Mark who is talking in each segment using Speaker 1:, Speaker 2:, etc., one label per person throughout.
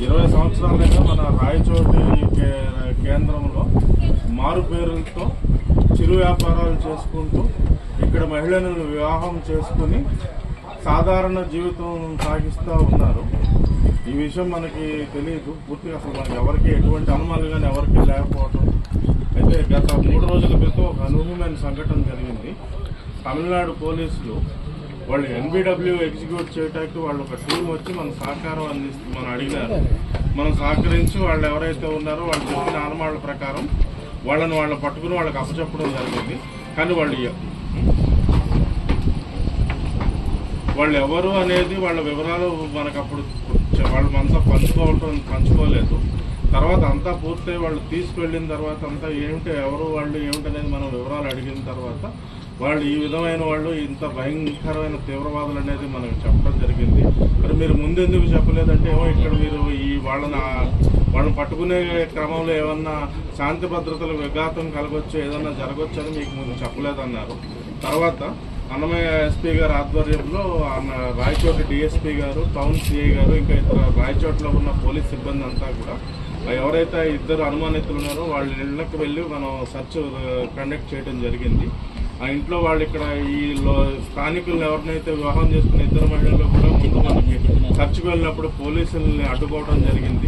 Speaker 1: 20 సంవత్సరాలుగా మన రాయచోటి కేంద్రంలో మారు పేరులతో చిరు వ్యాపారాలు చేసుకుంటూ ఇక్కడ మహిళలను వివాహం చేసుకుని సాధారణ జీవితం సాగిస్తూ ఉన్నారు. ఈ విషయం మనకి తెలియదు పూర్తిగా, అసలు మనకి ఎవరికి ఎటువంటి అనుమానాలు కానీ ఎవరికి లేకపోవడం. అయితే గత 3 రోజుల క్రితం ఒక అనూహ్యమైన సంఘటన జరిగింది. తమిళనాడు పోలీసులు వాళ్ళు NBW ఎగ్జిక్యూట్ చేయడానికి వాళ్ళు ఒక టీం వచ్చి మన సహకారం మనం అడిగినారు. మనం సహకరించి వాళ్ళు ఎవరైతే ఉన్నారో వాళ్ళు చెప్పిన అనుమానాల ప్రకారం వాళ్ళని పట్టుకుని వాళ్ళకి అప్పచెప్పడం జరిగింది. కానీ వాళ్ళు ఎవరు అనేది వాళ్ళ వివరాలు మనకు అప్పుడు వాళ్ళు మనతో పంచుకోలేదు. తర్వాత అంతా పూర్తయి వాళ్ళు తీసుకువెళ్ళిన తర్వాత అంతా ఎవరు వాళ్ళు ఏమిటనేది మనం వివరాలు అడిగిన తర్వాత వాళ్ళు ఈ విధమైన వాళ్ళు ఇంత భయంకరమైన తీవ్రవాదులు అనేది మనకు చెప్పడం జరిగింది. మరి మీరు ముందెందుకు చెప్పలేదంటే ఏమో ఇక్కడ మీరు వాళ్ళని పట్టుకునే క్రమంలో ఏమన్నా శాంతి భద్రతలు విఘాతం కలగొచ్చు, ఏదన్నా జరగొచ్చు అని మీకు ముందు చెప్పలేదన్నారు. తర్వాత అన్నమయ్య ఎస్పీ గారి ఆధ్వర్యంలో రాయచోటి డిఎస్పీ గారు, టౌన్ సిఐ గారు, ఇంకా ఇతర రాయచోట్లో ఉన్న పోలీస్ సిబ్బంది అంతా కూడా ఎవరైతే 2 అనుమానితులు ఉన్నారో వాళ్ళ ఇళ్లకు వెళ్ళి మనం సర్చ్ కండక్ట్ చేయడం జరిగింది. ఆ ఇంట్లో వాళ్ళు ఇక్కడ ఈ స్థానికులను ఎవరినైతే వివాహం చేసుకున్న 2 మహిళలు కూడా ముందు మనకి సర్చ్కి వెళ్ళినప్పుడు పోలీసుల్ని అడ్డుకోవడం జరిగింది.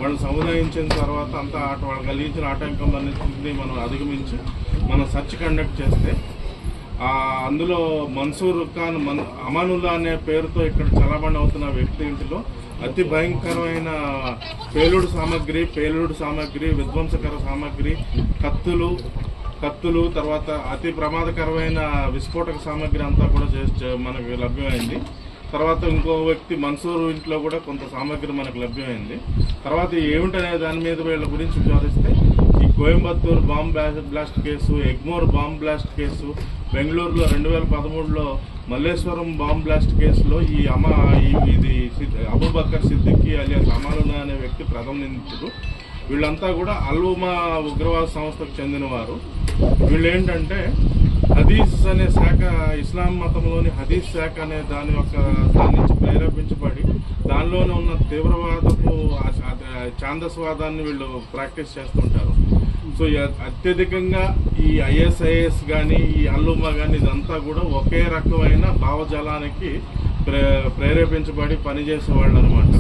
Speaker 1: వాళ్ళు సముదాయించిన తర్వాత అంతా వాళ్ళు కలిగించిన ఆటంకం అన్నింటినీ మనం అధిగమించి మనం సర్చ్ కండక్ట్ చేస్తే అందులో మన్సూర్ ఖాన్ అమానుల్లా అనే పేరుతో ఇక్కడ చలామణి అవుతున్న వ్యక్తి ఇంటిలో అతి భయంకరమైన పేలుడు సామాగ్రి, విధ్వంసకర సామాగ్రి, కత్తులు, తర్వాత అతి ప్రమాదకరమైన విస్ఫోటక సామాగ్రి అంతా కూడా మనకు లభ్యమైంది. తర్వాత ఇంకో వ్యక్తి మన్సూర్ ఇంట్లో కూడా కొంత సామాగ్రి మనకు లభ్యమైంది. తర్వాత ఏమిటనే దాని మీద వీళ్ళ గురించి విచారిస్తే ఈ Coimbatore bomb blast case, Egmore bomb blast case, బెంగళూరులో 2013లో మల్లేశ్వరం బాంబ్ బ్లాస్ట్ కేసులో ఇది అబూబకర్ సిద్దికీ అలియాస్ అమానుల్లా అనే వ్యక్తి ప్రథమ నిందితుడు. వీళ్ళంతా కూడా అల్ఉమా ఉగ్రవాద సంస్థకు చెందినవారు. వీళ్ళు ఏంటంటే హదీస్ అనే శాఖ, ఇస్లాం మతంలోని హదీస్ శాఖ అనే దాని నుంచి ప్రేరేపించబడి దానిలోనే ఉన్న తీవ్రవాదపు ఛాందస్వాదాన్ని వీళ్ళు ప్రాక్టీస్ చేస్తుంటారు. సో అత్యధికంగా ఈ ISIS కానీ ఈ అల్ఉమా కానీ ఇదంతా కూడా ఒకే రకమైన భావజాలానికి ప్రేరేపించబడి పనిచేసేవాళ్ళు అనమాట.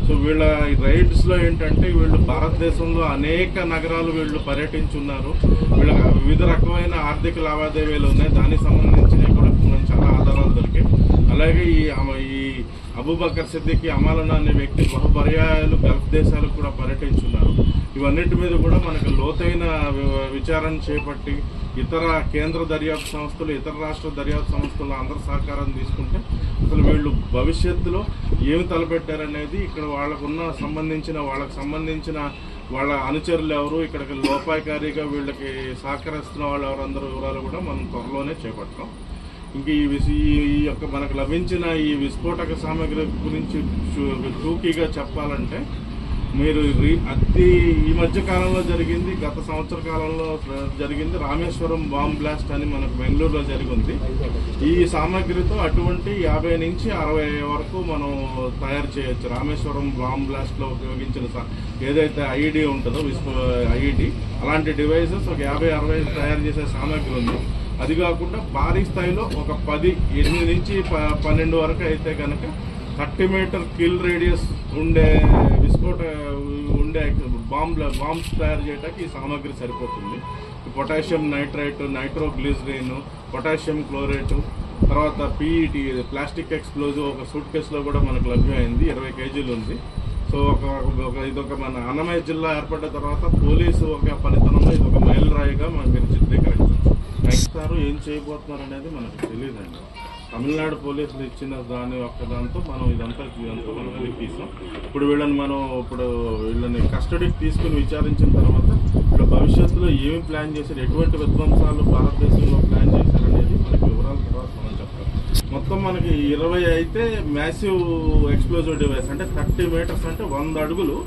Speaker 1: సో వీళ్ళ రైడ్స్ లో ఏంటంటే వీళ్ళు భారతదేశంలో అనేక నగరాలు వీళ్ళు పర్యటించున్నారు. వీళ్ళకి వివిధ రకమైన ఆర్థిక లావాదేవీలు ఉన్నాయి. దానికి సంబంధించినవి కూడా చాలా ఆధారాలు దొరికాయి. అలాగే ఈ అబూబకర్ సిద్దికీ అమానుల్లా అనే వ్యక్తి బహుపర్యాయాలు గల్ఫ్ దేశాలకు కూడా పర్యటించున్నారు. ఇవన్నిటి మీద కూడా మనకు లోతైన విచారణ చేపట్టి ఇతర కేంద్ర దర్యాప్తు సంస్థలు, ఇతర రాష్ట్ర దర్యాప్తు సంస్థలు అందరి సహకారం తీసుకుంటే అసలు వీళ్ళు భవిష్యత్తులో ఏమి తలపెట్టారనేది ఇక్కడ వాళ్ళకు సంబంధించిన వాళ్ళ అనుచరులు ఎవరు, ఇక్కడికి లోపాయకారిగా వీళ్ళకి సహకరిస్తున్న వాళ్ళు ఎవరందరూ వివరాలు కూడా మనం త్వరలోనే చేపడతాం. ఇంక ఈ మనకు లభించిన ఈ విస్ఫోటక సామాగ్రి గురించి టూకీగా చెప్పాలంటే మీరు ఈ మధ్య కాలంలో జరిగింది, గత సంవత్సర కాలంలో జరిగింది రామేశ్వరం బాంబ్ బ్లాస్ట్ అని మనకు బెంగళూరులో జరిగింది. ఈ సామాగ్రితో అటువంటి 50 నుంచి 60 వరకు మనం తయారు చేయొచ్చు. రామేశ్వరం బాంబ్ బ్లాస్ట్ లో ఉపయోగించిన ఏదైతే IED ఉంటుందో IED అలాంటి డివైజెస్ ఒక 50-60 తయారు చేసే సామాగ్రి ఉంది. అది కాకుండా భారీ స్థాయిలో ఒక 8 నుంచి 12 వరకు అయితే కనుక 30 మీటర్ కిల్ రేడియస్ ఉండే బాంబ్స్ తయారు చేయడానికి ఈ సామాగ్రి సరిపోతుంది. Potassium nitrite, nitroglycerine, potassium chlorate, తర్వాత PET ప్లాస్టిక్ ఎక్స్ప్లోజివ్ ఒక సూట్ కేసులో కూడా మనకు లభ్యమైంది. 20 కేజీలు ఉంది. సో ఇదొక మన అన్నమయ్య జిల్లా ఏర్పడ్డ తర్వాత పోలీసు ఒక పనితనంలో ఇదొక మైలురాయిగా మీరు చిత్రీకరించారు. ఏం చేయబోతున్నారు అనేది మనకు తెలియదండి. తమిళనాడు పోలీసులు ఇచ్చిన దాంతో మనం ఇదంతా మనం తీసాం. ఇప్పుడు వీళ్ళని కస్టడీకి తీసుకుని విచారించిన తర్వాత ఇప్పుడు భవిష్యత్తులో ఏమి ప్లాన్ చేశారు, ఎటువంటి విధ్వంసాలు భారతదేశంలో ప్లాన్ చేశారనేది మనకి వివరాల తర్వాత మనం చెప్తాం. మొత్తం మనకి 20 అయితే మ్యాసివ్ ఎక్స్ప్లోజివ్ డివైస్ అంటే 30 మీటర్స్ అంటే 100 అడుగులు